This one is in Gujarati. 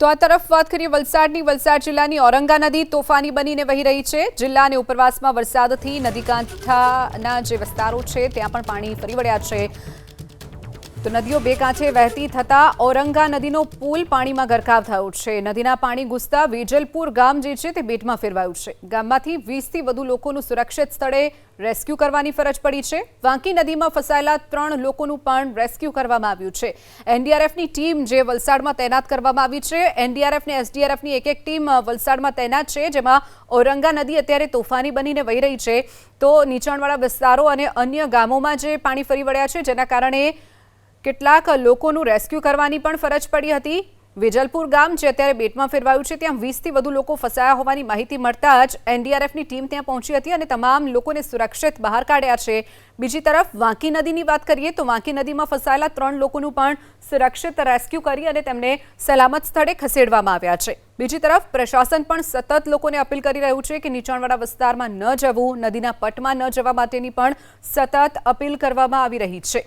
તો આ તરફ વાત કરીએ વલસાડની વલસાડ જિલ્લાની ઔરંગા નદી તોફાની બનીને વહી રહી છે। જિલ્લા અને ઉપરવાસમાં વરસાદથી નદી કાંઠાના જે વિસ્તારો છે ત્યાં પણ પાણી ફરી વળ્યા છે। તો નદીઓ બે કાંઠે વહેતી થતા ઔરંગા નદીનો પુલ પાણીમાં ગરકાવ થયો છે। નદીના પાણી ઘૂસતા વેજલપુર ગામ જે છે તે બેટમાં ફેરવાયું છે। ગામમાંથી 20થી વધુ લોકોનું સુરક્ષિત સ્થળે રેસ્ક્યુ કરવાની ફરજ પડી છે। વાંકી નદીમાં ફસાયેલા 3 લોકોનું પણ રેસ્ક્યુ કરવામાં આવ્યું છે। એનડીઆરએફની ટીમ જે વલસાડમાં તૈનાત કરવામાં આવી છે। એનડીઆરએફ અને એસડીઆરએફની એક ટીમ વલસાડમાં તૈનાત છે, જેમાં ઔરંગા નદી અત્યારે તોફાની બનીને વહી રહી છે। તો નીચાણવાળા વિસ્તારો અને અન્ય ગામોમાં જે પાણી ફરી વળ્યા છે, જેના કારણે કેટલાક લોકોનું રેસ્ક્યુ કરવાની પણ ફરજ પડી હતી। વેજલપુર ગામ જે અત્યારે બેટમાં ફેરવાયું છે, ત્યાં 20થી વધુ લોકો ફસાયા હોવાની માહિતી મળતા જ એનડીઆરએફની ટીમ ત્યાં પહોંચી હતી અને તમામ લોકોને સુરક્ષિત બહાર કાઢ્યા છે। બીજી તરફ વાંકી નદીની વાત કરીએ તો વાંકી નદીમાં ફસાયેલા 3 લોકોનું પણ સુરક્ષિત રેસ્ક્યુ કરી અને તેમને સલામત સ્થળે ખસેડવામાં આવ્યા છે। બીજી તરફ પ્રશાસન પણ સતત લોકોને અપીલ કરી રહ્યું છે કે નીચાણવાળા વિસ્તારમાં ન જવું, નદીના પટમાં ન જવા માટેની પણ સતત અપીલ કરવામાં આવી રહી છે।